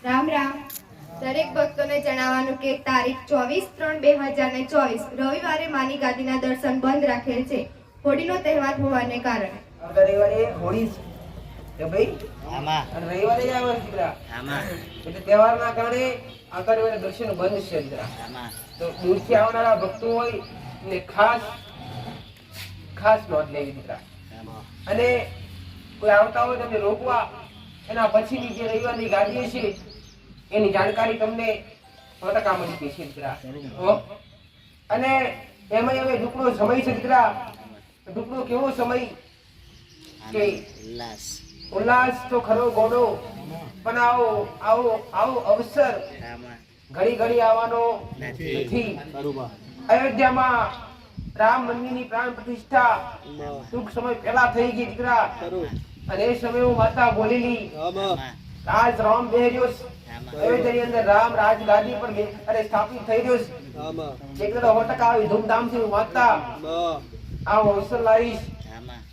રામ રામ. દરેક ભક્તોને જણાવવાનું કે તારીખ 24/3/2024 રવિવારે માની ગાદીના દર્શન બંધ રાખેલ છે. હોળીનો તહેવાર હોવાને કારણે. રવિવારે હોળી છે ભાઈ આમાં અને રવિવારે જ આવે છે દીકરા. આમાં એટલે તહેવારના કારણે આખા રવિવારે દર્શન બંધ છે દીકરા. આમાં તો દૂરથી આવનારા ભક્તો હોય ને ખાસ નોંધ લેવી દીકરા. અને કોઈ આવતા હોય તમને રોકવા એના પછીની જે રવિવારની ગાદી છે એની જાણકારી તમને 100% મળી જશે દીકરા. અને એમાં હવે દુઃખનો સમય છે દીકરા. દુઃખનો કેવો સમય કે ઉલ્લાસ ઉલ્લાસ તો ખરો ગોડો, પણ આવો અવસર આમાં ઘડી આવવાનો નથી. અયોધ્યામાં રામ મંદિરની પ્રાણ પ્રતિષ્ઠા ટૂંક સમય પહેલા થઈ ગઈ દીકરા. અને એ સમયે માતા બોલેલી આજ રામ બેહર્યો છે. અયોધ્યાની અંદર રામ રાજગાદી પર સ્થાપિત થઈ રહ્યો છે. એટલે તો 100% આવી ધૂમધામથી હું માતા આવો અવસર લાવીશ.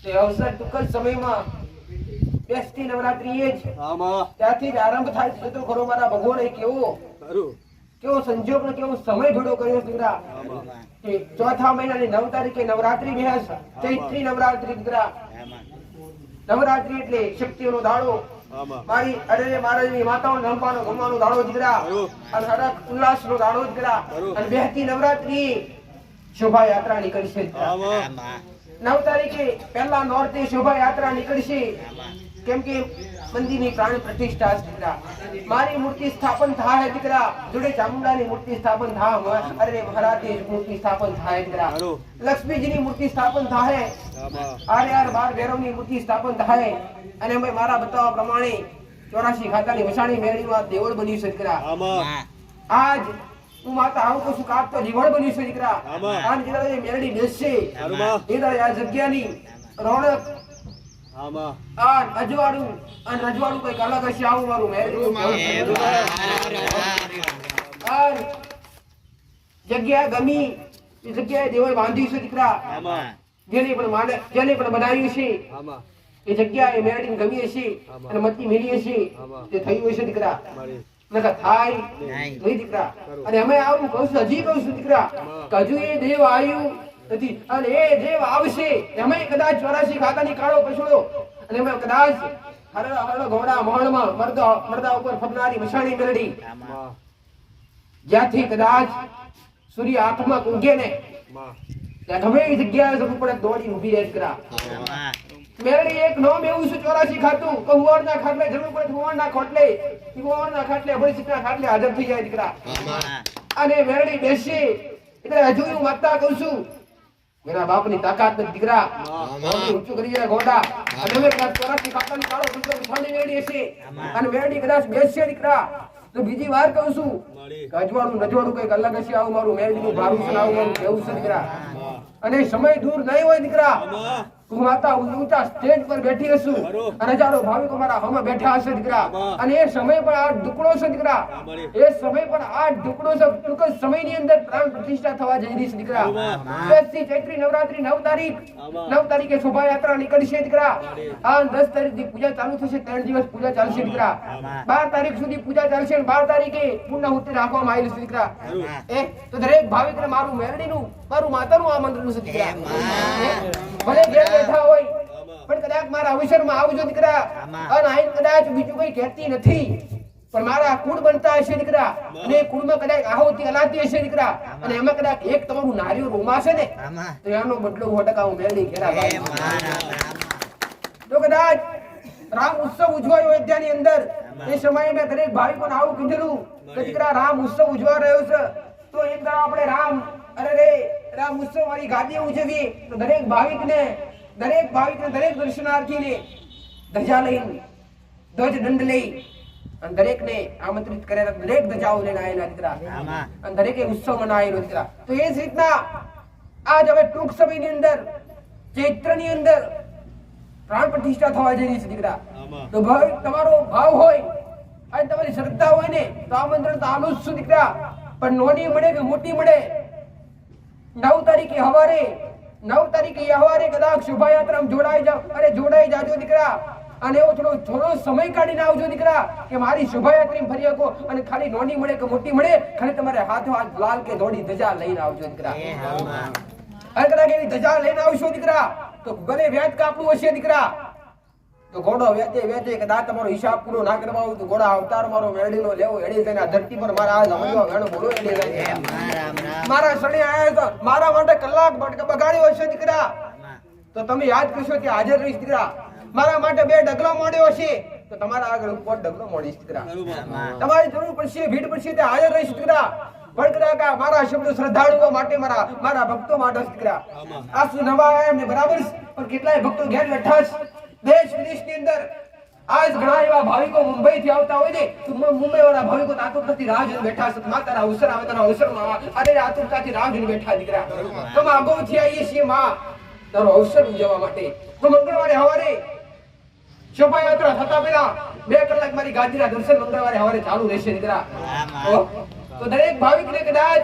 તે અવસર ટૂંક જ સમયમાં બેસતી નવરાત્રીએ જ ત્યાંથી જ આરંભ થાય છે. તો ખરો મારા ભગવાને કેવો સંજોગ ને કેવો સમય ભેડો કર્યો દીકરા. કે ચોથા મહિનાની 9 તારીખે નવરાત્રી બેસ, ચૈત્રી નવરાત્રી દીકરા. નવરાત્રી એટલે શક્તિઓનો દાડો. મારી માતાઓને રમવાનો ગમવાનો દાડો દીકરા. અને હરખ ઉલ્લાસનો દાડો દીકરા. અને બેહતી નવરાત્રી શોભાયાત્રા નીકળશે. 9 તારીખે પહેલા નોરતે શોભાયાત્રા નીકળશે. કેમ કે મંદિરની પ્રાણ પ્રતિષ્ઠા છે દીકરા. મારી મૂર્તિ સ્થાપન થાય દીકરા. જોડે ચામુંડાની મૂર્તિ સ્થાપન થાય. અરે મહારાજની મૂર્તિ સ્થાપન થાય દીકરા. લક્ષ્મીજીની મૂર્તિ સ્થાપન થાય. આર 12 ભૈરવની મૂર્તિ સ્થાપન થાય. અને અમે મારા બતાવવા પ્રમાણે 84 ખાતાની વસાણી મેળવીમાં દેવળ બન્યું છે દીકરા. આજ હું માતા આવું કહું છું કે આપ તો જીવણ બન્યું છે દીકરા. આજ દીકરા જે મેળવી બેસશે એ આ જગ્યાની રોનક અજવાળું અને રજવાડું કઈક અલગ હશે. આવું મારું જગ્યા ગમી એ જગ્યાએ દેવળ બાંધ્યું છે દીકરા. જેને પણ બનાવ્યું છે એ જગ્યા એ મેળવીને ગમી હશે અને મતી મેળી હશે તે થયું હશે દીકરા. નકા થાય નહીં દીકરા. અને અમે આવું કહું છું, હજી કહું છું દીકરા, કે હજુ એ દેવ આવ્યું નથી અને એ દેવ આવશે. અમે કદાચ 84 ખાતાની કાળો પછડો અને અમે કદાચ હરળ ઘોડા મહણમાં મરદા ઉપર ફરનારી મશાણી મેળડી જ્યાંથી કદાચ સૂર્ય આંખમાં ઉગે ને ત્યાં ગમે એ જગ્યાએ જરૂર પડે દોડી ઊભી રહે દીકરા. મેળડી એક નામ એવું છે 84 ખાતું કે હુવારના ખાટલે જરૂર પડે હુવારના ખાટલે અભિષેકના ખાટલે હાજર થઈ જાય દીકરા. અને મેળડી બેસી એટલે હજુ હું માતા કહું છું મેરા બાપની તાકાત નથી દીકરા. ઊંચું કરી જાય ગોડા. અને અમે 84 ખાતાની કાળો દુર્ગા વિછાણી મેળડી હશે અને મેળડી કદાચ બેસશે દીકરા. તો બીજી વાર કહું છું કે અજવાળું નજવાળું કઈક અલગ હશે. આવું મારું મેળડીનું ભારું છે, આવું મારું કેવું છે દીકરા. અને સમય દૂર નહીં હોય દીકરા. હું માતા ઊંચા સ્ટેજ પર બેઠી હશું અને હજારો ભાવિકો મારા હમણાં બેઠા હશે દીકરા. અને એ સમય પણ આ ઢુકડો છે દીકરા. એ સમય પણ આ ઢુકડો છે. ટૂંક જ સમયની અંદર પ્રાણ પ્રતિષ્ઠા થવા જઈ રહી છે દીકરા. બેસતી ચૈત્રી નવરાત્રી 9 તારીખે શોભાયાત્રા નીકળશે દીકરા. આ 10 તારીખથી પૂજા ચાલુ થશે. 3 દિવસ પૂજા ચાલશે દીકરા. 12 તારીખ સુધી પૂજા ચાલશે અને 12 તારીખે પૂર્ણાહુતિ રાખવામાં આવેલી છે દીકરા. તો દરેક ભાવિકને મારું મેરડીનું મારું માતાનું આમંત્રણ છે દીકરા. ભલે ઘેર બેઠા હોય પણ કદાચ મારા અવસરમાં આવજો દીકરા. અને આઈ કદાચ બીજું કઈ કહેતી નથી પણ મારા કુળ બનતા હશે દીકરા. અને કુળમાં કદાચ આહુતિ અલાતી હશે દીકરા. અને એમાં કદાચ એક તમારું નારિયેળ રોમાશે ને તો એનો બદલો 100% હું મેળવી ઘેરા ભાઈ. તો કદાચ રામ ઉત્સવ ઉજવાયો અયોધ્યાની અંદર એ સમયે મેં દરેક ભાઈઓને આવું કીધેલું કે દીકરા રામ ઉત્સવ ઉજવા રહ્યો છે તો એક દાડો આપણે રામ ઉત્સવ વાળી ગાદી ઉજવીએ. તો દરેક ભાવિકને દરેક દર્શનાર્થીને ધજા લઈને ધ્વજ દંડ લઈ અને દરેકને આમંત્રિત કર્યા. દરેક ધજાઓ લઈને આવેલા દીકરા અને દરેકે ઉત્સવ મનાવેલો દીકરા. તો એ જ રીતના આજ હવે ટૂંક સમયની અંદર ચૈત્રની અંદર પ્રાણ પ્રતિષ્ઠા થવા જઈ રહી છે દીકરા. તો તમારો ભાવ હોય અને તમારી શ્રદ્ધા હોય ને તો આમંત્રણ તો આનું જ છું દીકરા. પણ નોની મળે કે મોટી મળે 9 તારીખે સવારે કદાચ શોભાયાત્રામાં જોડાઈ જાજો દીકરા. અને એવો થોડો સમય કાઢીને આવજો દીકરા કે મારી શોભાયાત્રી ફરી શકો અને ખાલી નોની મળે કે મોટી મળે ખાલી તમારે હાથો હાથ લાલ કે ધોળી ધજા લઈને આવજો દીકરા અને કદાચ એવી ધજા લઈને આવશો દીકરા તો ભલે વ્યાજ કાપવું હશે દીકરા તો ઘોડો વેચે કદાચ તમારો હિસાબ પૂરો ના કરવા હોય તો ઘોડા અવતાર મારો મેળડીનો લેવો એડી થઈને આ ધરતી પર મારા આ જમણવા વેણો બોલો એડી જાય મારા સણે આયા તો મારા માટે કલાક બગાડ્યો હશે દીકરા તો તમે યાદ કરશો કે હાજર રહીશ દીકરા મારા માટે 2 ડગલો મોડ્યો હશે તો તમારા આગળ 5 ડગલો મોડીશ દીકરા તમારી જરૂર પડશે ભીડ પડશે તે હાજર રહીશ દીકરા પણ કદાચ મારા શબ્દ શ્રદ્ધાળુઓ માટે મારા ભક્તો માટે દીકરા આ શું નવા એમને બરાબર પણ કેટલાય ભક્તો ઘેર બેઠા છે દેશ વિદેશની અંદર આજ ઘણા એવા ભાવિકો મુંબઈ થી આવતા હોય ને તો મુંબઈ વાળા ભાવિકો આતુરતાથી રાહ જોઈને બેઠા છે માં તારા અવસર આવે તારા અવસરમાં અરે આતુરતાથી રાહ જોઈને બેઠા દીકરા તમે અગાઉથી આવીએ છીએ માં તારો અવસર ઉજવવા માટે તો મંગળવારે સવારે શોભાયાત્રા થતા પહેલા 2 કલાક મારી ગાદીના દર્શન મંગળવારે સવારે ચાલુ રહેશે દીકરા તો દરેક ભાવિકને કદાચ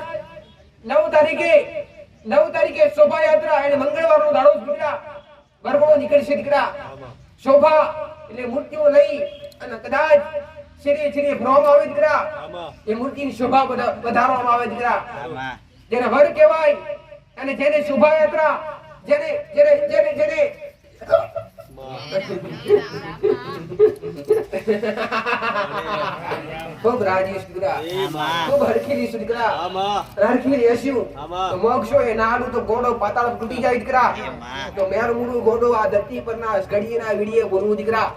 9 તારીખે શોભાયાત્રા એટલે મંગળવારનો દાડો દીકરા વરઘોડો નીકળશે દીકરા શોભા એટલે મૂર્તિઓ લઈ અને કદાચ શરીરે ભરવામાં આવે દીકરા એ મૂર્તિની શોભા વધારવામાં આવે દીકરા જેને વર કહેવાય અને જેને શોભાયાત્રા જેને ખૂબ રાજી દીકરા ખૂબ હરખી દીકરા હરખી હસ્યું તો મોક્ષો એ નાડું તો ગોડો પાતાળ તૂટી જાય દીકરા તો મેર મુડું ગોડો આ ધરતી પરના ઘડીના વિડીએ બોલવું દીકરા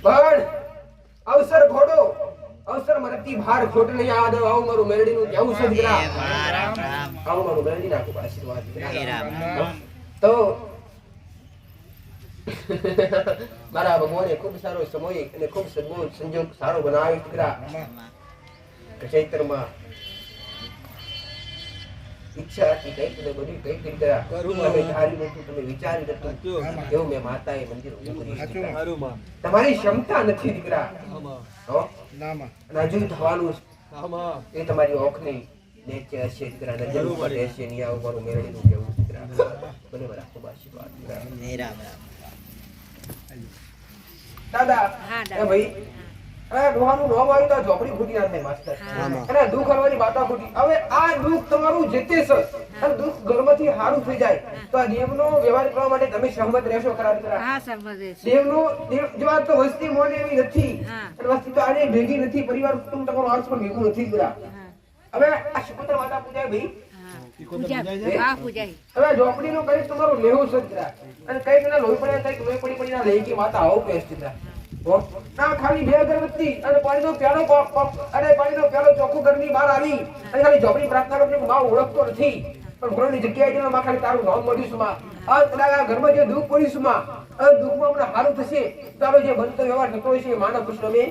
પણ અવસર ઘોડો અવસર મરતી ભાર ખોટ નહીં આ દો આવું મારું મેરડીનું કેવું છે દીકરા આવું મારું મેરડી નાખું આશીર્વાદ દીકરા તો મારા ભગવાને ખૂબ સારો સમય અને ખૂબ સદગુણ સંજોગ સારો બનાવ્યો દીકરા ચૈત્રમાં ઈચ્છા હતી કઈક ને બધી કઈક દીકરા તમે ધારી નતું તમે વિચારી નતું એવું મેં માતાએ મંદિર ઉભું કર્યું તમારી ક્ષમતા નથી દીકરા અને હજુ થવાનું એ તમારી ઓખની નેચે હશે દીકરા નજર ઉપર રહેશે નહીં આવું મારું મેળવીનું કેવું દીકરા બને મારા ખૂબ આશીર્વાદ દીકરા દાદા એ ભાઈ અરે ડોહાનું નામ આવ્યું તો ઝોપડી ફૂટી ના થાય માસ્ટર અને દુઃખ આવવાની વાતા ફૂટી હવે આ દુઃખ તમારું જેતે છે અને દુઃખ ઘરમાંથી હારું થઈ જાય તો આ દેવનો વ્યવહાર કરવા માટે તમે સહમત રહેશો ખરા દીકરા હા સહમત રહેશું દેવનો જેવા તો વસ્તી મોને એવી નથી અને વસ્તી તો આને ભેગી નથી પરિવાર કુટુંબ તમારો આર્થ પણ ભેગું નથી દીકરા હવે આ શુકુતર માતા પૂજાય ભાઈ હવે ઝોપડીનો કઈક તમારો લેવો છે દીકરા અને કઈક ના લોહી પડ્યા કઈક લોહી પડી ના લઈ કે માતા આવો પેસ દીકરા ના ખાલી 2 અગરબત્તી અને પાણીનો પ્યાલો અને પાણીનો પ્યાલો ચોખ્ખું ઘરની બહાર આવી અને ખાલી ઝોપડી પ્રાર્થના કરીને માં ઓળખતો નથી પણ ઘરની જગ્યાએ જઈને માં ખાલી તારું નામ મળ્યું માં આ કદાચ ઘરમાં જે દુઃખ પડ્યું માં આ દુઃખમાં મને સારું થશે તારો જે બનતો વ્યવહાર થતો હોય છે માનવ કૃષ્ણ અમે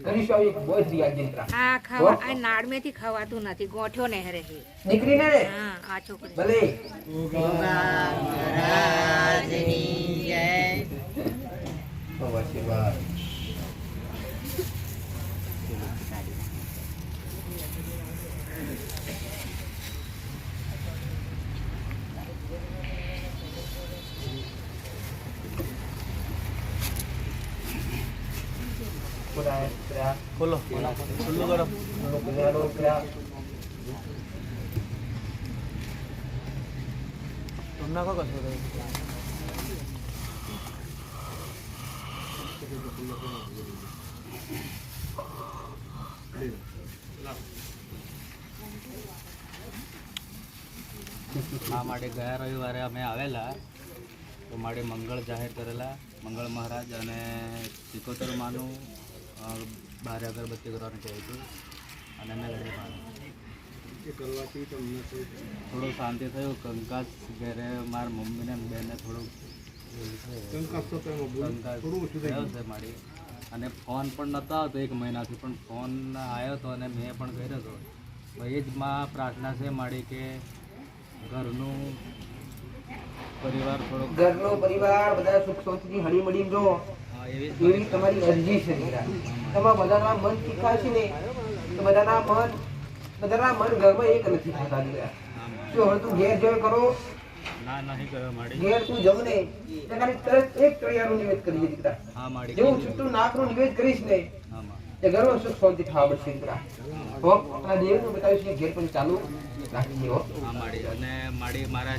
કરીશું આવી બોય શ્રી આજે આ ખાવા આ નાળમેથી ખવાતું નથી ગોઠ્યો ને રહે દીકરીને હા આ છોકરી ભલે મહારાજની જય આશીર્વાદ ખોલો ખુલ્લું કરો તમને કો કશો આ માટે ગયા રવિવારે અમે આવેલા તો માટે મંગળ જાહેર કરેલા મંગળ મહારાજ અને 71 માનું બહાર અગરબત્તી કરવાનું કહ્યું હતું અને મેં લડી પાડું થોડું શાંતિ થયું કંકાસ ઘરે મારા મમ્મીને બેનને થોડુંક થયો છે મારી અને ફોન પણ નહોતો આવતો 1 મહિનાથી પણ ફોન આવ્યો હતો અને મેં પણ કર્યો હતો તો એ જ માં પ્રાર્થના છે મારી કે ઘરનું પરિવાર થોડો ઘરનો પરિવાર બધા સુખ શાંતિથી હળી મળીને જો એવી તમારી અરજી છે દીકરા તમારા બધાના મન તીખા છે ને તો બધાના મન ઘરમાં એક નથી થતા દીકરા જો હવે તું ઘેર જોઈ કરો ના નહીં ગયો માડી. ઘેર તું જમને એટલે ખાલી તરત એક તળિયાનું નિવેદ કરી દીકરા. હા માડી. જેવું છૂટું નાકનું નિવેદ કરીશ ને હા માં. એ ઘરમાં સુખ શાંતિ થવા મળશે દીકરા. હો આ દેવનું બતાવીશ કે ઘેર પણ ચાલુ રાખજે હો. હા માડી. અને માડી મારા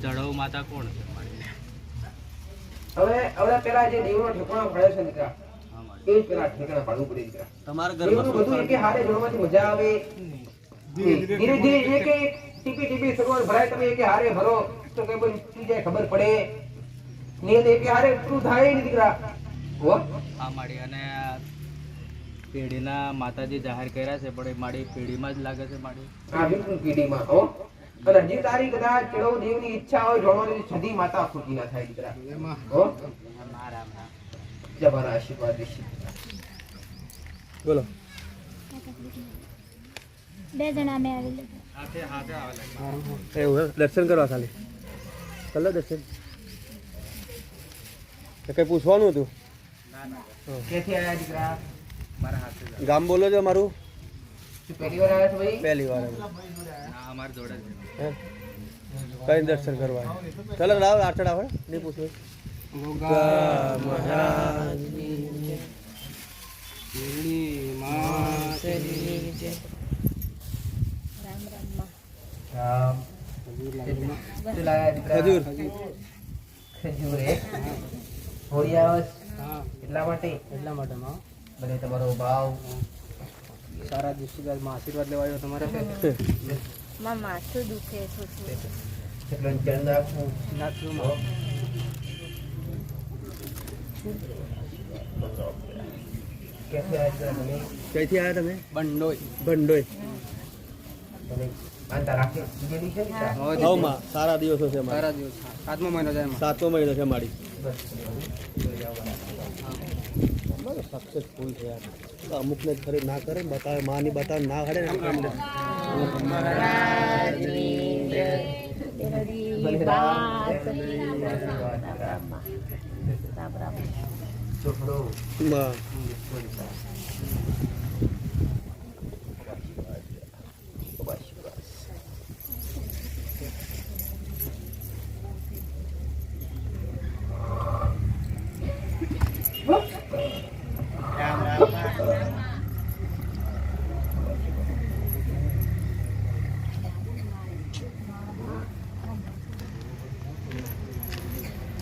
ચડવ માતા કોણ છે માડી? હવે પેલા જે દેવનો ઠેકાણો પડ્યો છે દીકરા હા માડી. એ જ પેલા ઠેકાણા પાડવું પડે દીકરા. તમારા દેવનું બધું એકે હારે જોડવાથી મજા આવે. ધીરે ધીરે એક એક ટીપી ટીપી સરોવર ભરાય, તમે એકે હારે ભરો તો કઈ પણ થઈ જાય ખબર પડે ને એકે હારે પૂરું થાય ને દીકરા. હો હા માડી. અને પેઢીના માતાજી જાહેર કર્યા છે પણ એ માડી પેઢીમાં જ લાગે છે માડી. આ બિલકુલ પીડીમાં હો. અને હજી તારી કદાચ ચેડવ દેવની ઈચ્છા હોય જોડવાની સુધી માતા ખોટી ના થાય દીકરા. હો જબાના આશીર્વાદ દેશી. બોલો. બે જણા અમે આવેલા. હાથે હાથે આવેલા. એવું હે? દર્શન કરવા ખાલી કલો દર્શન તો કઈ પૂછવાનું હતું? ક્યાંથી આયા દીકરા? મારા હાથે જ. ગામ બોલો છો મારું? શું પહેલી વાર આવ્યા છો ભાઈ? પહેલી વાર આવ્યું. હા અમારી જોડે જ છે. હે? કઈ દર્શન કરવા? ચાલો રાવ આચડ આવે નહીં પૂછવું. રામ. શું લાયા દીકરા? ખજૂર. ખજૂર હે? હોળી આવે છે? એટલા માટે માં મને તમારો ભાવ સારા દિવસમાં આશીર્વાદ લેવા આવ્યો તમારે. માં માથું દુખે થોડું. એટલો જણ નાખું. હો. ક્યાંથી આયા દીકરા તમે? ક્યાંથી આવ્યા તમે? બંડોઈ. ભંડોઈ. તમે માનતા રાખી દીધેલી છે દીકરા? હવમાં સારા દિવસો છે મારા. સારા દિવસ. 7મો મહિનો જાય એમાં. 7મો મહિનો છે મારી. બસ જોઈ જાઓ બરાબર. સક્સેસફુલ છે યાર. તો અમુકને જ ખરી ના કરે બતાવે માની બતાવે ના ખડે ને એટલે ચોપડો. બસ.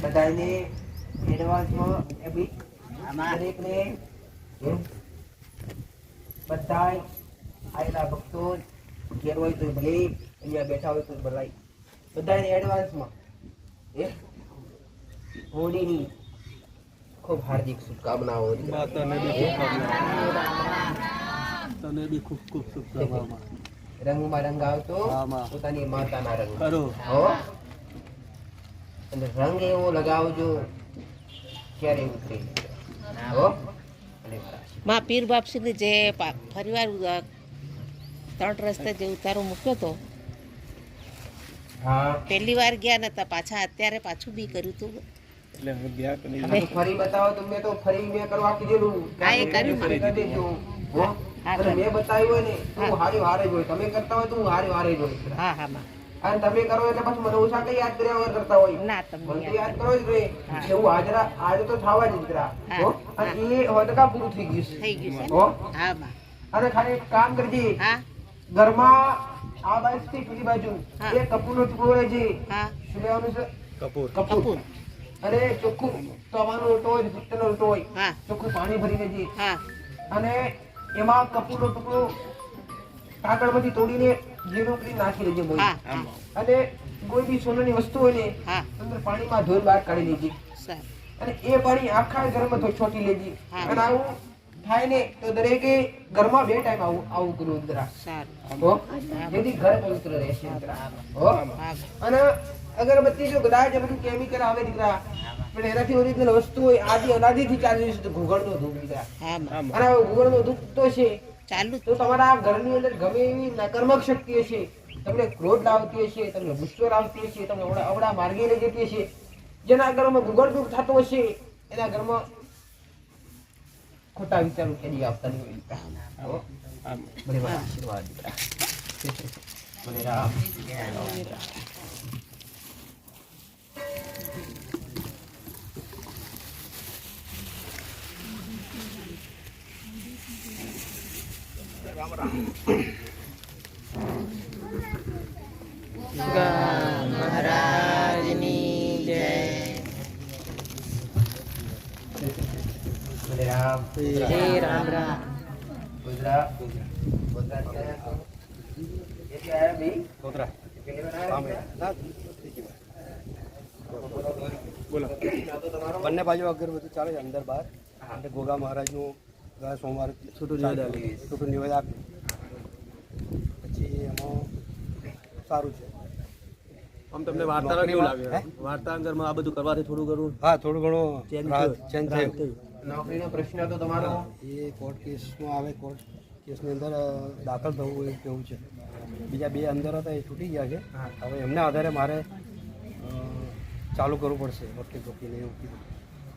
બધાને એડવાન્સમાં એબી દરેકને બધાય આયેલા ભક્તો ઘેર હોય તો ભલે, અહીંયા બેઠા હોય તો ભલાઈ, બધાને એડવાન્સમાં હોળીની ખૂબ હાર્દિક શુભકામનાઓ. તને બી શુભકામનાઓ. તને બી ખૂબ ખૂબ શુભકામનાઓ. રંગમાં રંગ આવતો હા, માં. પોતાની માતાના રંગ. ખરું. હો અને રંગ એવો લગાવજો ક્યારે ઉતરે. હો અને માં પીર બાપસીની જે ફરીવાર 3 રસ્તે જે ઉતારો મૂક્યો તો હા પહેલી વાર ગયા નતા, પાછા અત્યારે પાછું બી કર્યું હતું. એટલે હું ગયા તો નહીં. આ તો ફરી બતાવો તો મેં તો ફરી મેં કરવા કીધેલું. હા, એ કર્યું ફરી કરી દેજો. હો હા, અને મેં બતાવ્યું હોય ને તો હું હારે હારે જ હોય. તમે કરતા હોય તો હું હારે હારે જ હોય. હા હા માં. અને તમે કરો એટલે પછી મને ઓછા કઈ યાદ કર્યા વગર કરતા હોય. ના તમને મને તો યાદ યાદ કરો જ રે. હા. એવું આજે તો થવા જ દીકરા. હા. હો અને એ વધકા પૂરું થઈ ગયું છે. થઈ ગયું છે હો ને? હા માં. અને ખાલી એક કામ કરજે, હા ઘરમાં આ બાજુથી પેલી બાજુ હા. એક કપૂરનો ટુકડો રહેજે. હા. શું લેવાનું છે? કપૂર. કપૂર. અને ચોખ્ખું તવાનો લોટો હોય, પિત્તળનો લોટો હોય, હા. ચોખ્ખું પાણી ભરી લેજે. હા અને એમાં કપૂરનો ટુકડો કાગળમાંથી તોડીને ઝીણું કરી નાખી લેજે બોલ. હા હા અને કોઈ બી સોનાની વસ્તુ હોય ને હા. અંદર પાણીમાં ધોઈને બહાર કાઢી લેજે. સારું. અને એ પાણી આખા ઘરમાં છોટી લેજે. હા. અને આવું થાય ને તો દરેકે ઘરમાં 2 ટાઈમ આવું કરવું દીકરા. સારું. હો જેથી ઘર પવિત્ર રહેશે દીકરા. હો હા અને અગરબત્તી જો કદાચ આ બધું કેમિકલ આવે દીકરા, પણ એનાથી ઓરિજિનલ વસ્તુ હોય આદિ અનાદિથી ચાલી રહ્યું છે તો ઘૂંઘણનો ધૂપ દીકરા. હા માં. અને આ ઘૂંઘણનો ધૂપ તો છે ચાલુ જ. તો તમારા ઘરની અંદર ગમે એવી નકારાત્મક શક્તિ હશે, તમને ક્રોધ લાવતી હશે, તમને ગુસ્સો લાવતી હશે, તમને અવળા માર્ગે લઈ જતી હશે, જેના ઘરમાં ઘૂંઘણ ધૂપ થતો હશે એના ઘરમાં ખોટા વિચારો કેદી આપતા નહીં હોય દીકરા. હો બને મારા આશીર્વાદ દીકરા. બને રામ. મહારાજની જય. બોલે રામ. જય રામ રામ. ગુજરાત. ગુજરાત એટલે આયા બી કોતરા કેટલી વાર આયા? બોલો બંને બાજુ અગરબત્તી ચાલે છે અંદર બહાર અને ગોગા મહારાજનું ગયા સોમવારે છૂટું નિવેદ આપ્યું પછી એમાં સારું છે. આમ તમને વાર્તા કેવું લાગે? વાર્તા અંદરમાં આ બધું કરવાથી થોડું ઘણું હા થોડું ઘણું ચેન્જ થયું. નોકરીનો પ્રશ્ન હતો તમારો? એ કોર્ટ કેસમાં આવે, કોર્ટ કેસની અંદર દાખલ થવું એ કેવું છે. બીજા 2 અંદર હતા એ છૂટી ગયા છે. હવે એમના આધારે મારે ચાલુ કરવું પડશે વકીલ વકીલે એવું કીધું.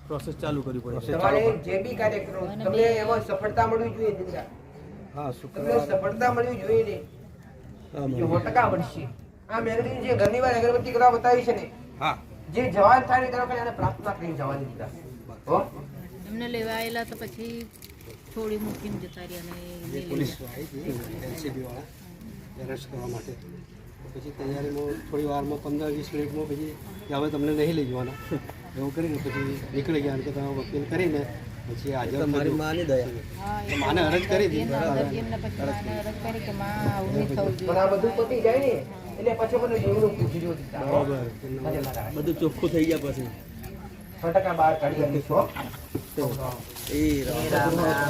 પ્રોસેસ ચાલુ કરવી પડે. તમારે જે બી કાર્ય કરો તમને એમાં સફળતા મળવી જોઈએ દીકરા. હા તમને શુક્રવાર સફળતા મળવી જોઈએ ને. જો 100% મળશે. આ મેલડી જે ઘરની વાર અગરબત્તી કરવા બતાવી છે ને, હા જે જવાન થાય ને તરફ એને પ્રાર્થના કરીને જવાની દીકરા. હો એમને લેવા આવેલા તો પછી થોડી મૂકીને જતા રહ્યા અને પોલીસ આવી હતી એલસીબી વાળા એરેસ્ટ કરવા માટે. પછી તૈયારીમાં થોડી વારમાં 15-20 મિનિટમાં પછી કે હવે તમને નહીં લઈ જવાના એવું કરીને પછી નીકળી ગયા કે તમે વકીલ કરીને પછી હાજર મારી માની દયા માને અરજ કરી હતી. એમને પછી માને અરજ કરી કે માં આવું નહીં થવું પણ જોઈએ. આ બધું પતી જાય ને એટલે પછી મને જેવું પૂછી જો દીકરા. હો? બધું ચોખ્ખું થઈ ગયા પછી 100% બહાર કાઢી આપીશું. હો? રામ રામ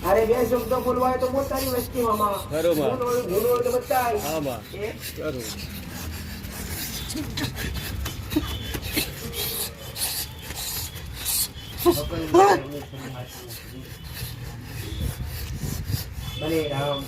અરે બે શબ્દો બોલવા હોય તો પોતાની વસ્તી મામા. બરોબર. ભૂલ હોય તો બતાય. હા માં એ? કરું. ભલે રામ.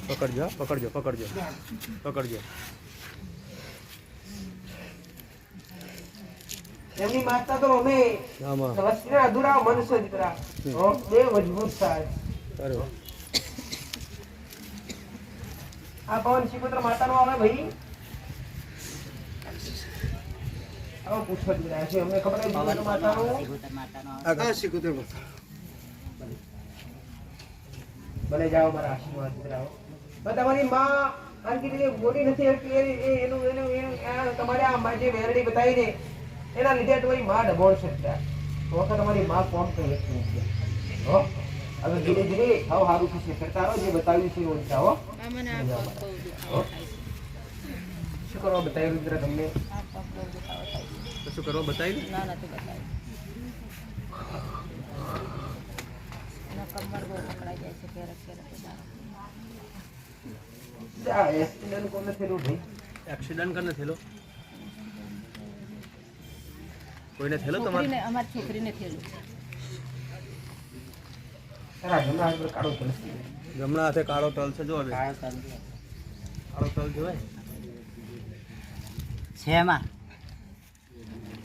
પકડજો પકડજો પકડજો પકડજો. એમની માતા તો અમે આમાં વસ્તીના અધૂરા મનુષ્ય દીકરા. હો? બે મજબૂત થાય. કરું. આ પવન શિકોત્ર માતાનો આવે ભાઈ. હવે પૂછો દીકરા છે અમને ખબર છે શિકોત્ર માતાનો. હા શીખું ભલે જાઓ મારા આશીર્વાદ દીકરાઓ. પણ તમારી માં આનકી રીતે બોલી નથી શકતી એનું તમારે આ જે મેરડી બતાવીને એના લીધે તમારી માં ડબોળ શકતા. તો વખત તમારી માં કોમ કરી શકતી નથી. હો? હવે ધીરે ધીરે હાવ સારું થશે. કરતા રહો જે બતાવ્યું છે એ ઓછા. હો? આ મને આ પગ બહુ દુખાવો થાય છે. શું કરવા બતાવ્યું દીકરા તમને? આ પગ બહુ દુખાવો થાય છે. તો શું કરવા બતાવી? ના નથી બતાવ્યું. એનો કમર બહુ પકડાઈ જાય છે ક્યારેક ક્યારેક. આ એક્સિડન્ટ કોને થયેલું ભાઈ? એક્સિડન્ટ કરને થયેલો? કોઈને થયેલો તમારે? છોકરીને અમારી છોકરીને થયેલું. તારા ઘરના આગળ કાળો તલસી. જમણા હાથે કાળો તલ છે જો હવે. કાળો તલ જોવાય.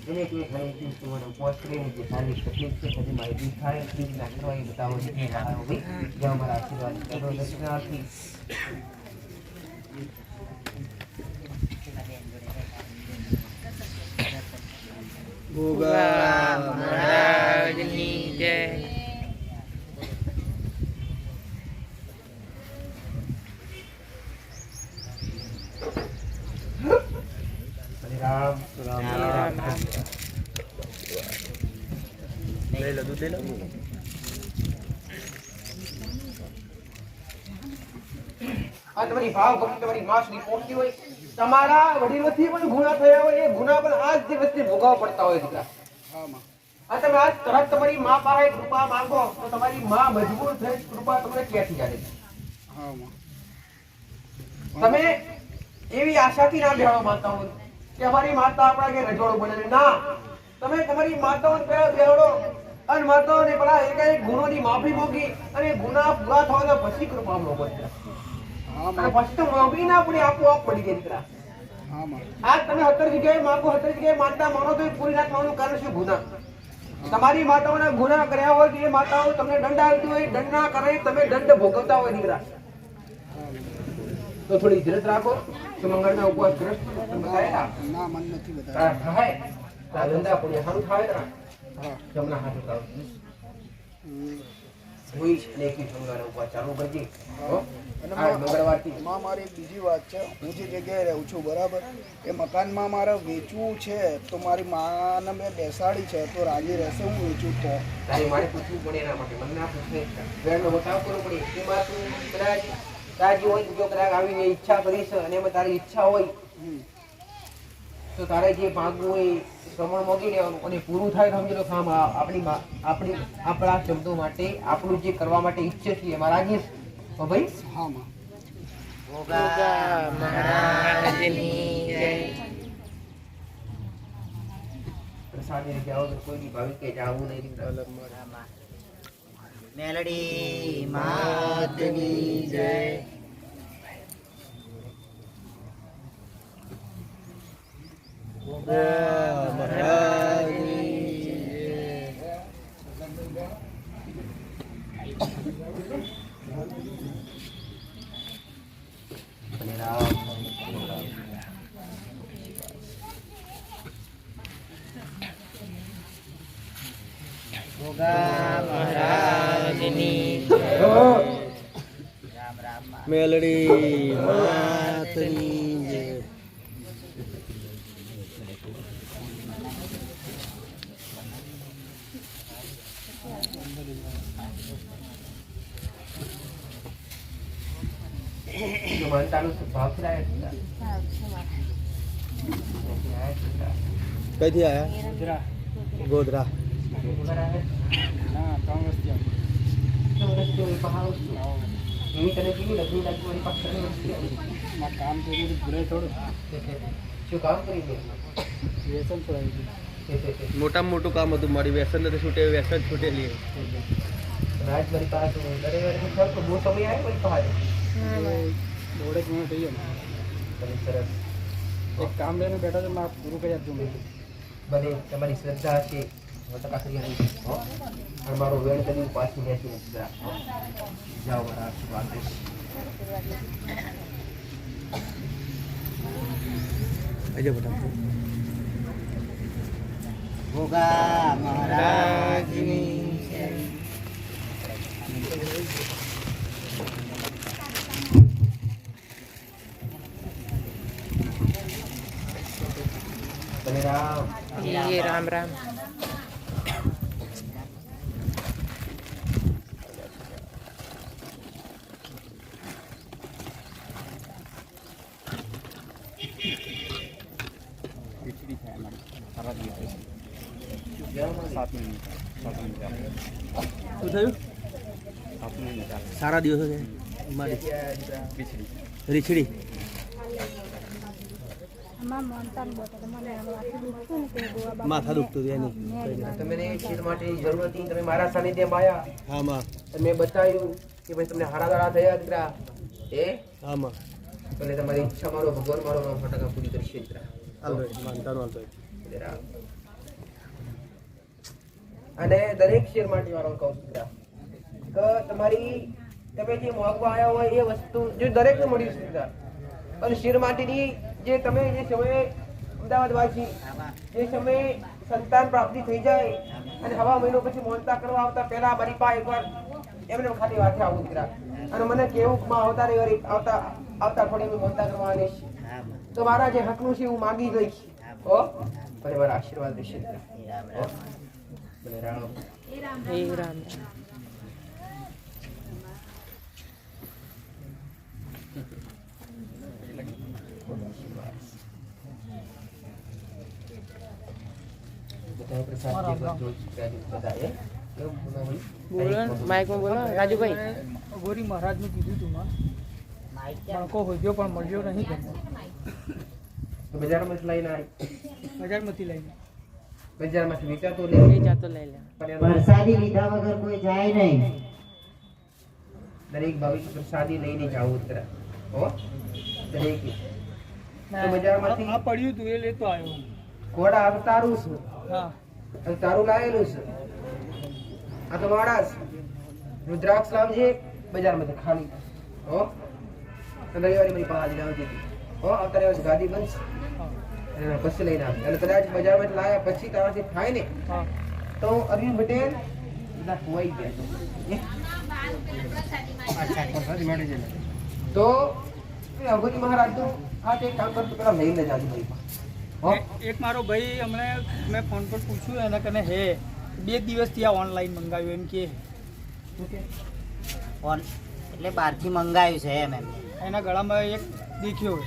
એને કોઈ ઘણી ચીજ તમારો પોસ્ટ કરીને જે સારી તકલીફ છે બધી માહિતી થાય એટલી જ નાખી હોય એ બતાવો છે. જે અમારા આશીર્વાદ કરો દર્શનાર્થી. ગોગા મહારાજની જય. હરે રામ. રામ રામ રામ. રામ. લઈ લો દૂધ લઈ લો. આ તમારી ભાવ ભક્તિ તમારી માં સુધી પહોંચતી હોય. તમારા વડીલોથી પણ ગુના થયા હોય એ ગુના પણ આજ દિવસથી ભોગવવા પડતા હોય દીકરા. આ તમે આજ તરત તમારી માં પાસે કૃપા માંગો તો તમારી માં મજબૂર થઈ કૃપા તમને ક્યાંથી જાણે. તમે એવી આશાથી ના બેહાડો માતાઓ કે અમારી માતા આપણા કે રજોડું બને. ના, તમે તમારી માતાઓને પહેલા બેહાડો અને માતાઓને પેલા એક ગુનોની માફી માંગી અને ગુના પૂરા થવાના પછી કૃપા માંગો દીકરા. અને પછી તો માફી ના પડી, આપોઆપ પડી ગઈ દીકરા. આજ તમે 17 જગ્યાએ માંગો, 17 જગ્યાએ માનતા માનો તો એ પૂરી ના થવાનું કારણ શું? ગુના. તમારી માતાઓના ગુના કર્યા હોય તો એ માતાઓ તમને દંડ આપતી હોય, દંડ ના કરે તમે દંડ ભોગવતા હોય દીકરા. તો થોડી ધીરજ રાખો. તો મંગળના ઉપવાસ ગ્રસ્ત બતાયા ના મન નથી બધા થાય આ ધંધા પુણ્ય સારું થાય ને. જમણા હાથ ઉતારો. કોઈ ને કી મંગળના ઉપવાસ ચાલુ કરજે. હો આ મંગળવારથી માં મારી બીજી વાત છે, હું જે જગ્યાએ રહું છું બરાબર, એ મકાનમાં મારે વેચવું છે તો મારી માને મેં બેસાડી છે તો રાજી રહેશે હું વેચું તો? તારી મારે પૂછવું પડે એના માટે. મને ના પૂછે વેરનો બતાવ કરવો પડે. એમાં તું કદાચ તારી હોય જો કદાચ આવીને ઈચ્છા કરીશ અને એમાં તારી ઈચ્છા હોય તો તારે જે માંગવું હોય પ્રમાણ માંગી લેવાનું અને પૂરું થાય તો સમજી લો કામ આપણા શબ્દો માટે આપણું જે કરવા માટે ઈચ્છે છીએ એમાં રાજી છો ભાઈ? હા માં. સારી રીતે આવો તો કોઈ બી ભાવિક કે જાવું નહીં. મેલડી માતની જય. મેલડી માતની જય. કઈથી આયા? ગોધરા. મોટામાં મોટું કામ હતું મારી. વ્યસન નથી છૂટે, વ્યસન છૂટેલી. એક કામ લઈને બેઠા તો મારે પૂરું કરી આપજો. ભલે તમારી શ્રદ્ધા છે મારો વેણ કરી પાછી બેસી જાઓ. મારા આશીર્વાદ ભોગા મહારાજની જય. રામ રામ. સારા દિવસો છે મારી રીછડી. માથા દુખતું હતું એની. તમને શીર માટેની જરૂર હતી, તમે મારા સાનિધ્યમાં આવ્યા. હા માં. મેં બતાવ્યું કે ભાઈ તમને હારા દાડા થયા દીકરા. હા માં. એટલે તમારી ઈચ્છા મારો ભગવાન મારો 9% પૂરી કરશે દીકરા. અને દરેક શેર માટે વાળો કહું છું દીકરા કે તમારી તમે જે મોગવા આવ્યા હોય એ વસ્તુ જો દરેકને મળી છે દીકરા. અને શેર માટેની જે તમે જે સમયે અમદાવાદ વાસી જે સમયે સંતાન પ્રાપ્તિ થઈ જાય અને હવા મહિનો પછી મોનતા કરવા આવતા પહેલા મારી પાસે એકવાર એમને ખાલી વાંચે આવું દીકરા. અને મને કેવું આવતા રવિવારે આવતા અઠવાડિયે મોનતા કરવા આવીશ તો મારા જે હકનું છે હું માગી લઈશ. ભલે મારા આશીર્વાદ રહેશે દીકરા. ભલે રામ. રામ. ગોરી મહારાજનું કીધું તું માં બાળકો હોદ્યો પણ મળ્યો નહીં. બજારમાંથી લઈને આવી. બજારમાંથી લઈને બજારમાંથી વેચાતો લે વેચાતો લઈ લે. પણ એનો વરસાદી લીધા વગર કોઈ જાય નહીં. દરેક ભાવિક પ્રસાદી લઈને જાવું ઉતરા હો દરેક તો બજારમાંથી આ પડ્યું તું એ લેતો આવ્યો. ઘોડા આ તો તારું છે હા અને તારું લાયેલું છે આ તો મારા છે રુદ્રાક્ષ લાવજે બજારમાંથી ખાલી હો અને રવિવારે મારી પાસે લાવજે હો આવતા રવિવારે ગાદી બનશે અને એના પછી લઈને આવે અને કદાચ બજારમાંથી લાયા પછી તારાથી થાય ને હા તો અરવિંદ પટેલ બધા ખોવાઈ ગયા તો એ અઘોરી મહારાજ તો આ તે કામ કરતો પેલા લઈને જ આવી ભાઈ હો એક મારો ભાઈ હમણે મેં ફોન પર પૂછ્યું એના કને હે 2 દિવસથી આ ઓનલાઈન મંગાવ્યું એમ કે એટલે બહારથી મંગાવ્યું છે એમ એના ગળામાં એક દેખ્યો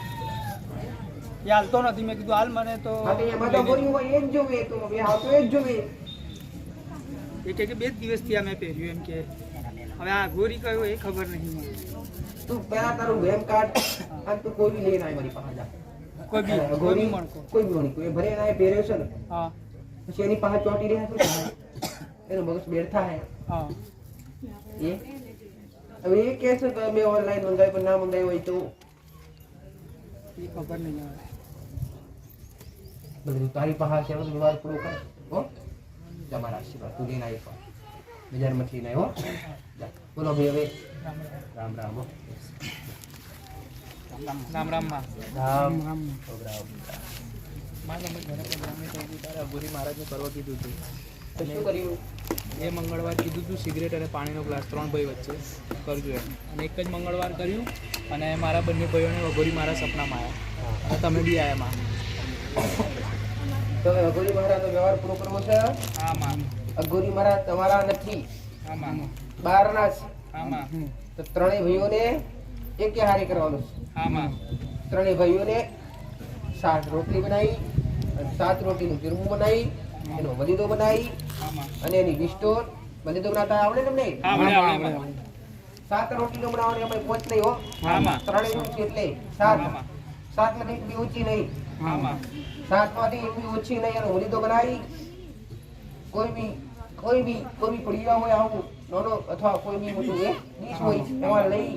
એ હાલતો નથી. મેં કીધું હાલ મને તો હા, તો એમાં તો અઘોરી હોય એ જ જોવે તો હવે આ તો એ જ જોવે એ કે 2 દિવસથી આ મેં પહેર્યું એમ કે હવે આ ગોરી કયો એ ખબર નહીં મને. તું પેલા તારું વેમ કાર્ડ અને તું કોઈ બી લઈને આય મારી પાસે જા કોઈ બી અઘોરી મણકો. કોઈ બી મણકો એ ભરે ના પહેર્યો છે ને હા પછી એની પાસે ચોટી રહ્યા શું થાય એનો મગજ બેઠા હે હા એ હવે એ કહે છે કે મેં ઓનલાઈન મંગાવ્યું પણ ના મંગાવ્યું હોય તો એ ખબર નહીં આવે. બધું તારી પાસે છે બધું વ્યવહાર પૂરો કર હો જા મારા આશીર્વાદ તું લઈને આવ્યો બજારમાંથી લઈને આવ્યો જા બોલો ભાઈ હવે રામ રામ હો રામ રામ માં રામ રામ માં તમે ઘરે પ્રોગ્રામે કહ્યું તારે અઘોરી મહારાજને કરવા કીધું હતું તો શું કર્યું એ મંગળવાર કીધું હતું સિગરેટ અને પાણીનો ગ્લાસ 3 ભાઈ વચ્ચે કરજો એમ અને એક જ મંગળવાર કર્યું અને મારા બંને ભાઈઓને અઘોરી મારા સપનામાં આવ્યા અને તમે બી આવ્યા માં. તો હવે અઘોરી મહારાજનો વ્યવહાર પૂરો કરવો છે હા માં અઘોરી મહારાજ તમારા નથી હા માં બહારના છે હા માં તો ત્રણેય ભાઈઓને એકે હારે કરવાનું છે હા માં ત્રણેય ભાઈઓને 7 રોટલી બનાવી અને 7 રોટલીનું ચૂરમું બનાવી એનો વલીદો બનાવી હા માં અને એની વિસ્ટોર વલીદો બનાવતા આવડે તમને આવડે આવડે માં 7 રોટલીનો બનાવવાની આપણે પોચ નહીં હો હા માં ત્રણેય રોટલી એટલે 7 માંથી બી ઓછી નહીં હા માં 7 માંથી એક બી ઓછી નહીં એનો વલીદો બનાવી કોઈ બી પડીયા હોય આવું નાનો અથવા કોઈ બી મોટું એક ડીશ હોય એમાં લઈ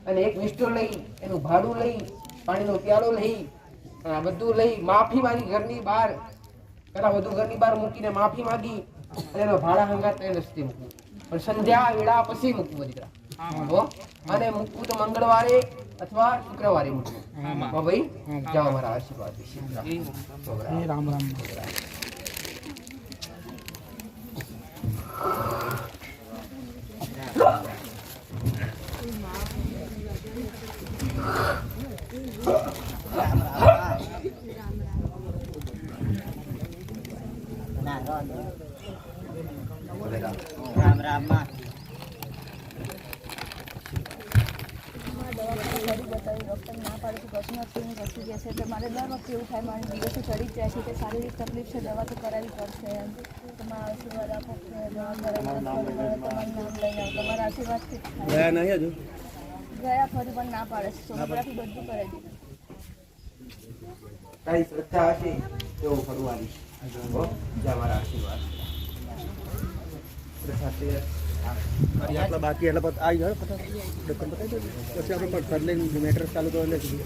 અને એક વિસ્ટોર લઈ એનું ભાડું લઈ પાણીનો પ્યાલો લઈ આ બધું લઈ માફી માંગી ઘરની બહાર પેલા બધું ઘરની બહાર મૂકીને માફી માંગી અને એનો ભાડા હંગાત એ રસ્તે મૂકવું પણ સંધ્યા વેળા પછી મૂકવું દીકરા હો અને મૂકવું તો મંગળવારે અથવા શુક્રવારે મૂકવું હા ભાઈ જાઓ મારા આશીર્વાદ વિશે રામ રામ રામ રામ માં ડૉક્ટર ના પાડે છે પછી નથી પછી કહે છે તો મારે દર વખતે એવું થાય મારે દિવસે ચડી જ જાય છે કે શારીરિક તકલીફ છે દવા તો કરાવવી પડશે એમ તમારા આશીર્વાદ આપો દવા કરાવી તમારું નામ લઈને આવો તમારા આશીર્વાદથી જ થાય. ગયા નહીં હજુ ગયા ફરી પણ ના પાડે છે સોનોગ્રાફી બધું કરાવી દીધું. તારી શ્રદ્ધા હશે એવું કરવાની હો જા મારા આશીર્વાદ આપણે બાકી એટલે પછી આવી જાય દુકાન બતાવી દો પછી આપણે પણ લઈને મેટર ચાલુ કરો એટલે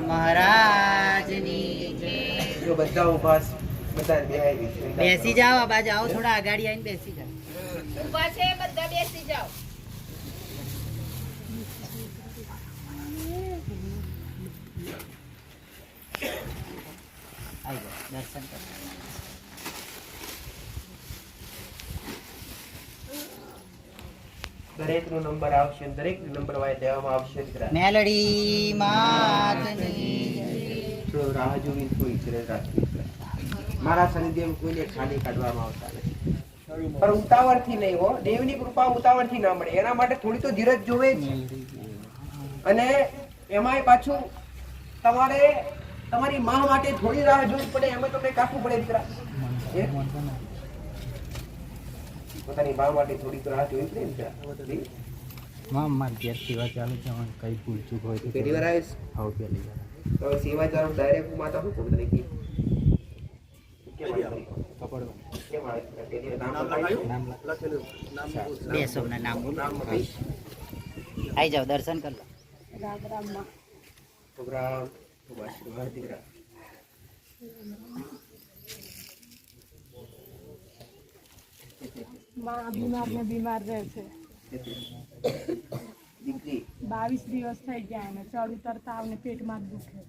મહારાજની જો બધા ઉપાસ બધા બેહાઈ બેસી જાઓ આ બાજુ આવો થોડા આગાડી આવીને બેસી જાઓ ઊભા છે બધા બેસી જાઓ. આવી જાઓ દર્શન કરો દરેકનો નંબર આવશે દરેક નંબર વાય દેવામાં આવશે દીકરા મેલડી માતની થોડો રાહ જોવી થોડી ધીરજ રાખવી મારા સાનિધ્યમાં કોઈને ખાલી કાઢવામાં આવતા નથી પણ ઉતાવળથી નહીં હો દેવની કૃપા ઉતાવળથી ના મળે એના માટે થોડી તો ધીરજ જોવે જ અને એમાંય પાછું તમારે તમારી માં માટે થોડી રાહ જોવી પડે એમાં તમને કાઢવું પડે દીકરા પોતાની માં માટે થોડી તો રાહ જોવી પડે દીકરા માં મારી ઘેર સેવા ચાલુ છે હવે કઈ ભૂલચૂક હોય તો પહેલી વાર આવીશ હવે પહેલી વાર તો સેવા ચાલુ ડાયરેક્ટ માતા શું કરું તને કેમ આવે પહેલી વાર નામ લખાયું બે શબ્દના નામ આવી જાઓ દર્શન કરી લો રામ રામમાં છોકરા બસ દીકરા માં બીમાર ને બીમાર રહે છે દીકરી 22 દિવસ થઈ ગયા એને ચડ ઉતર તાવ ને પેટમાં જ દુખે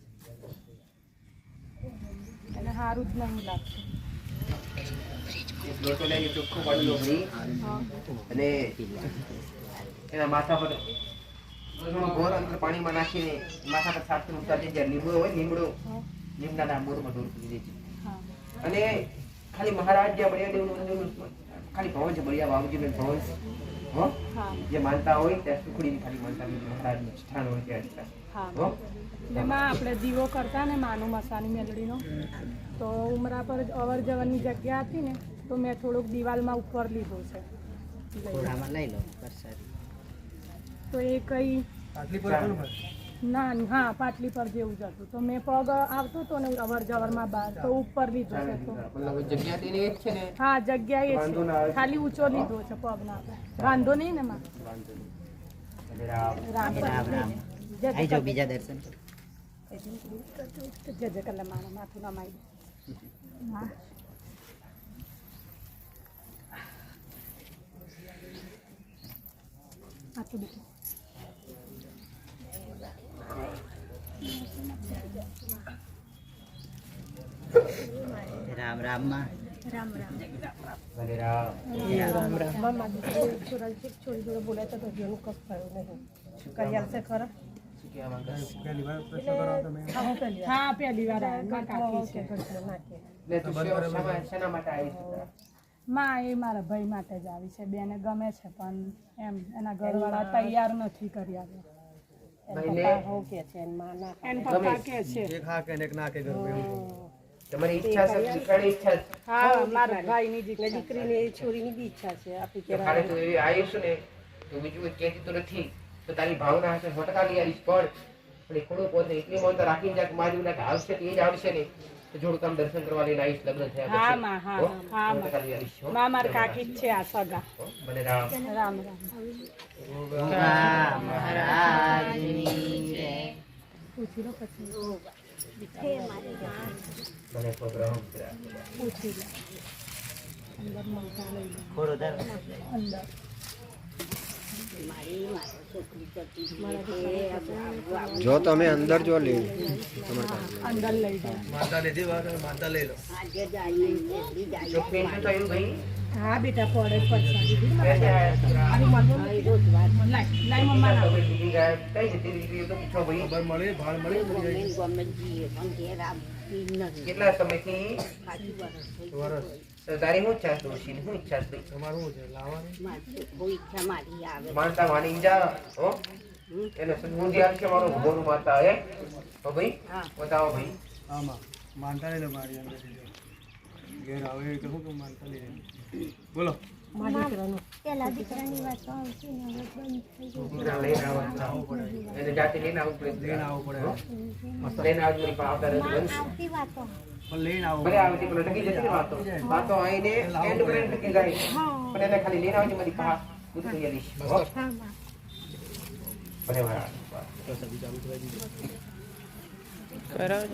છે એને સારું જ નહીં લાગતું લોટો લઈને ચોખ્ખું પાણી લો ભાઈ અને એના માથા પર થોડું ઘોર અંતર પાણીમાં નાખીને માથા પર સાફ કરીને ઉતારી જાય લીમડો હોય લીમડાના મોરમાં દૂર કરી દે છે અને ખાલી મહારાજ જે બળિયા દેવનું મંદિરનું ખાલી ભવન છે બળિયા બાબુજીનું ભવન છે હો જે માનતા હોય ત્યાં સુખડીની ખાલી માનતા મહારાજનું સ્થાન હોય ત્યાં હો એમાં આપણે દીવો કરતા ને માનું મસાની મેલડીનો તો ઉમરા પર અવર જવરની જગ્યા હતી ને તો મેં થોડુંક દિવાલમાં ઉપર લીધું છે ઘોડામાં લઈ લો પ્રસાદ તો એ કઈ ના હા પાટલી પર જેવું જ હતું તો મેં પગ આવતો હતો ને અવર જવરમાં બહાર તો ઉપર લીધું છે તો જગ્યા તેની એક છે ને હા જગ્યા એ છે ખાલી ઊંચો લીધો છે પગ ના વાંધો નહીં ને માં રામ રામ રામ આવી જાઓ બીજા દર્શન કરો જય જય કલ્લા મારા માથું ના મારી હા આ તો બીજું રામ રામમાં રામ રામ ભલે રામ રામ રામ મામા છોડી જોડે બોલાય તો જેવું કપ થયું નહીં કરી આવશે ખરા હા પહેલી વાર આવ્યા કાકી છે શેના માટે આવી છે માં એ મારા ભાઈ માટે જ આવી છે બેને ગમે છે પણ એમ એના ઘરવાળા તૈયાર નથી કરી આવ્યા તમારી ઈચ્છા છે દીકરાની ઈચ્છા છે હા મારા ભાઈની દીકરીની છોરીની બી ઈચ્છા છે આપી કે ખાલી તું એવી આવીશું ને તો બીજું કોઈ કહેતી તો નથી તો તારી ભાવના હશે ફટકા લઈ આવીશ પણ એ ખોડું પોતે એટલી મન તો રાખીને જાય મારી કે આવશે તો એ જ આવશે ને તો જોડું કામ દર્શન કરવા લઈને આવીશ લગ્ન થયા હા માં હા હા ફટકા લઈ આવીશ માં મારા કાકી જ છે આ સગા ભલે રામ રામ રામ મહારાજની જય પૂછી લો પછી મને છોકરા પૂછી લો અંદર મમતા લઈ લો ખોરો દર અંદર જો તમે અંદર જો લે અંદર લઈ જાઓ માતા લીધી વાર માતા લઈ લો ચોખ્ખી શું થયું ભાઈ હા બેટા પડે પૈસા દીધી कैसे आया લાઈ મમ્મા ના कई जती દીકરી તો પૂછો ભાઈ ખબર મળે ભાળ મળે કેટલા સમયથી વરસ તો તારી શું ઈચ્છા છે ડોશીની શું ઈચ્છા છે તમારું શું છે લાવવાનું માનતા માની જા હો એને સદબુદ્ધિ આપશે મારો ભગવાન માતા હે હો ભાઈ બતાવો ભાઈ આમાં માનતા લઈ લો મારી અંદર ઘેર આવે એટલે શું કે માનતા લઈ લો બોલો પેલા દીકરાની વાત આવશે ને હવે બંધ થઈ છોકરા લઈને આવવું પડે એને જાતે લઈને આવવું પડે લઈને આવવું પડે લઈને આવવું પડે આવતા રહેશે પણ લઈને આવવું ભલે આવતી પણ ટકી જતી ને વાતો આવીને એન્ડ પર એન્ડ ટકી જાય પણ એને ખાલી લઈને આવજે મારી પા હું તો લઈ લઈશ હો ભલે બરાબર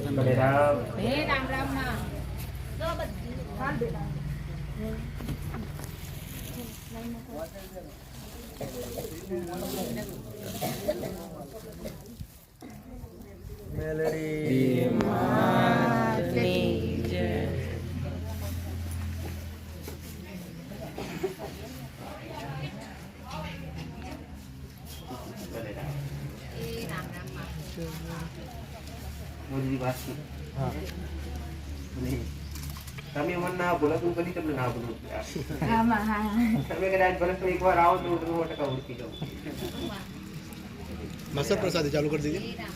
ભલે રામ હે રામ રામ માં મેલેડી મોદી વાત છે હા તમે મન ના બોલો તું કદી તમને ના બોલું હા માં હા તમે કદાચ વર્ષ એકવાર આવો તો તમે ટકા ઓળખી જાઓ મસ્ત પ્રસાદી ચાલુ કરી દીધી